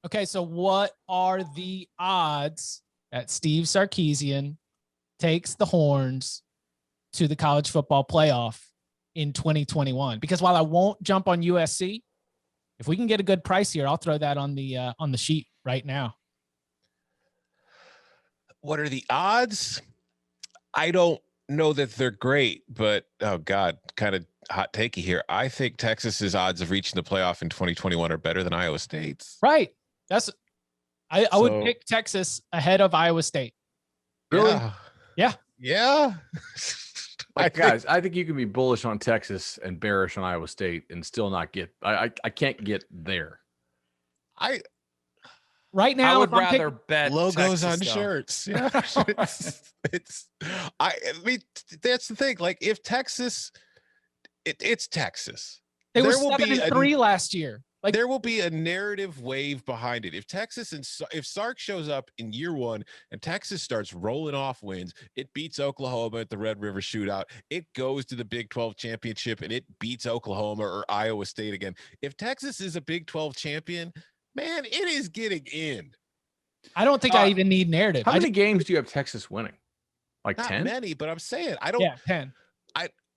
Okay, so what are the odds that Steve Sarkisian takes the Horns to the college football playoff in 2021? Because while I won't jump on USC, if we can get a good price here, I'll throw that on the sheet right now. What are the odds? I don't know that they're great, but oh God, kind of hot takey here. I think Texas's odds of reaching the playoff in 2021 are better than Iowa State's. Right. I would pick Texas ahead of Iowa State. Really? Yeah. I think you can be bullish on Texas and bearish on Iowa State and still not get. I can't get there. Right now, I would rather bet logos Texas, on though. shirts. Yeah, I mean, that's the thing. Like, if Texas, it's Texas. They were 7-3 last year. Like, there will be a narrative wave behind it. If Texas if Sark shows up in year one and Texas starts rolling off wins, it beats Oklahoma at the Red River Shootout. It goes to the Big 12 championship and it beats Oklahoma or Iowa State again. If Texas is a Big 12 champion, man, it is getting in. I don't think I even need narrative. How many games do you have Texas winning? Like Not 10? many, but I'm saying I don't. Yeah, 10.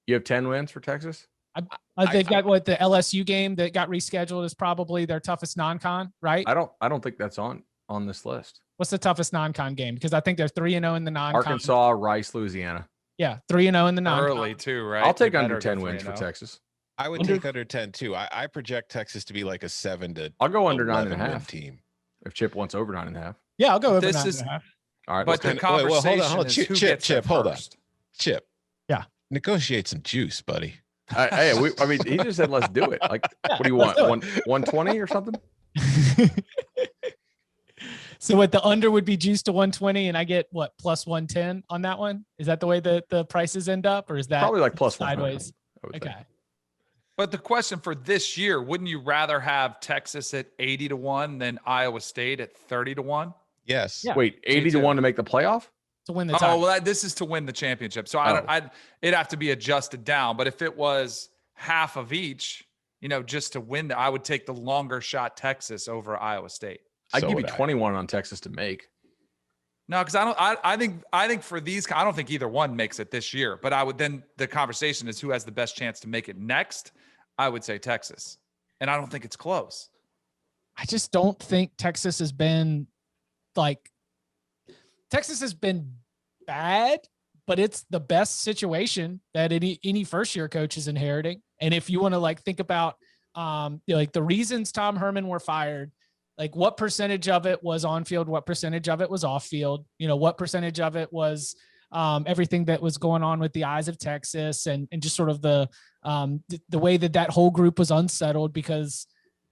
You have 10 wins for Texas? They've got the LSU game that got rescheduled is probably their toughest non-con, right? I don't think that's on this list. What's the toughest non-con game? Because I think they're 3-0 in the non-con. Arkansas, Rice, Louisiana. Yeah, 3-0 in the non-con. Early too, right? I'll take They under better 10 go wins for 3-0. Texas. I would take under 10 too. I project Texas to be like a 7 to. I'll go under 11 9.5 win team. if Chip wants over 9.5. Yeah, I'll go over This 9.5. All right, But the let's conversation hold on. is who Chip, gets there hold on. first. Chip. Yeah. Negotiate some juice, buddy. hey, I mean, he just said let's do it. Like, what do you want? 120 or something? So what, the under would be juiced to 120 and I get what, plus 110 on that one? Is that the way that the prices end up, or is that Probably like plus sideways? 100, Okay. think. But the question for this year, wouldn't you rather have Texas at 80-1 than Iowa State at 30-1? Yes. Yeah. Wait, 80-1 to make the playoff? To win the title. Oh, well, this is to win the championship. So it'd have to be adjusted down. But if it was half of each, just to win, I would take the longer shot Texas over Iowa State. I'd So give you would I. 21 on Texas to make. No, because I think for these, I don't think either one makes it this year. But the conversation is who has the best chance to make it next. I would say Texas, and I don't think it's close. I just don't think Texas has been bad, but it's the best situation that any first year coach is inheriting. And if you want to think about the reasons Tom Herman were fired, what percentage of it was on field, what percentage of it was off field, what percentage of it was everything that was going on with the eyes of Texas and just sort of the way that whole group was unsettled, because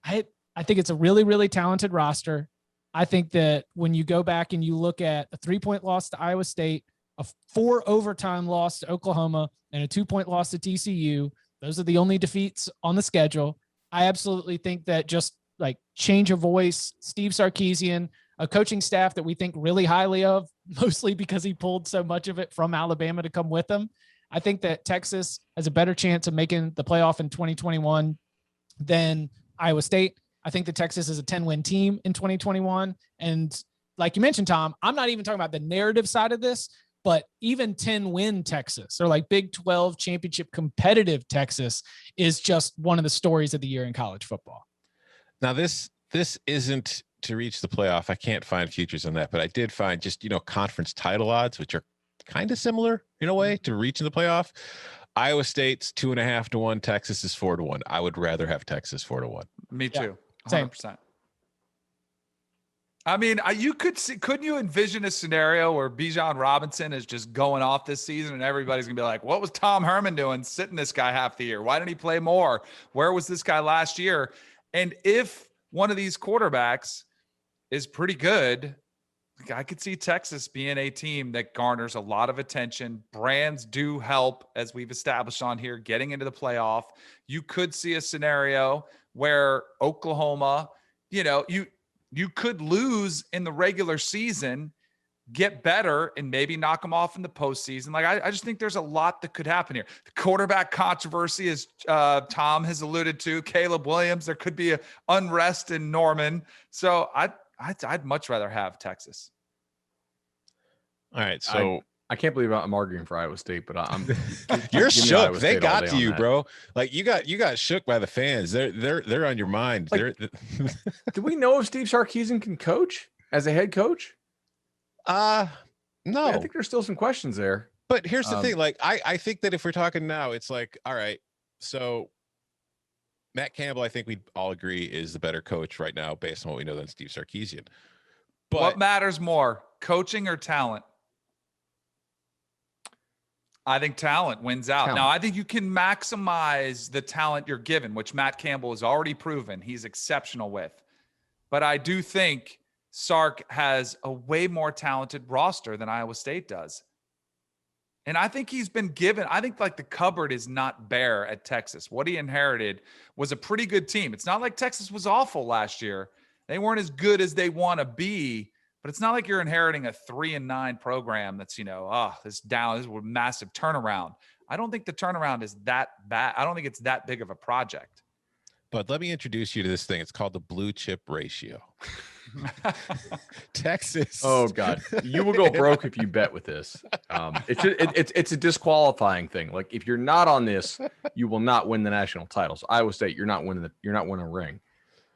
I think it's a really, really talented roster. I think that when you go back and you look at a 3-point loss to Iowa State, a 4 overtime loss to Oklahoma, and a 2-point loss to TCU, those are the only defeats on the schedule. I absolutely think that just change of voice, Steve Sarkisian, a coaching staff that we think really highly of, mostly because he pulled so much of it from Alabama to come with him. I think that Texas has a better chance of making the playoff in 2021 than Iowa State. I think that Texas is a 10-win team in 2021. And like you mentioned, Tom, I'm not even talking about the narrative side of this, but even 10-win Texas or Big 12 championship competitive Texas is just one of the stories of the year in college football. Now, this isn't to reach the playoff. I can't find futures on that, but I did find just, conference title odds, which are kind of similar in a way to reaching the playoff. Iowa State's 2.5 to 1. Texas is 4 to 1. I would rather have Texas 4 to 1. Me too. Same. 100%. I mean, couldn't you envision a scenario where Bijan Robinson is just going off this season and everybody's gonna be like, what was Tom Herman doing sitting this guy half the year? Why didn't he play more? Where was this guy last year? And if one of these quarterbacks is pretty good, I could see Texas being a team that garners a lot of attention. Brands do help, as we've established on here, getting into the playoff. You could see a scenario where Oklahoma, you could lose in the regular season get better and maybe knock them off in the postseason. Like, I just think there's a lot that could happen here. The quarterback controversy, as Tom has alluded to, Caleb Williams, there could be a unrest in Norman. So I'd much rather have Texas. All right. So I can't believe I'm arguing for Iowa State, but I'm you're shook. They got to you, bro. Like you got shook by the fans. They're on your mind. Like, do we know if Steve Sarkisian can coach as a head coach? No. Yeah, I think there's still some questions there. But here's the thing. Like, I think that if we're talking now, it's like, all right, so Matt Campbell, I think we all agree, is the better coach right now based on what we know than Steve Sarkisian. But what matters more, coaching or talent? I think talent wins out. Now, I think you can maximize the talent you're given, which Matt Campbell has already proven he's exceptional with. But I do think Sark has a way more talented roster than Iowa State does. And I think he's been given, I think like the cupboard is not bare at Texas. What he inherited was a pretty good team. It's not like Texas was awful last year. They weren't as good as they want to be, but it's not like you're inheriting a 3-9 program that's, this is a massive turnaround. I don't think the turnaround is that bad. I don't think it's that big of a project. But let me introduce you to this thing. It's called the blue chip ratio. Texas. Oh God, you will go broke if you bet with this. It's a disqualifying thing. Like if you're not on this, you will not win the national titles. Iowa State, you're not winning a ring.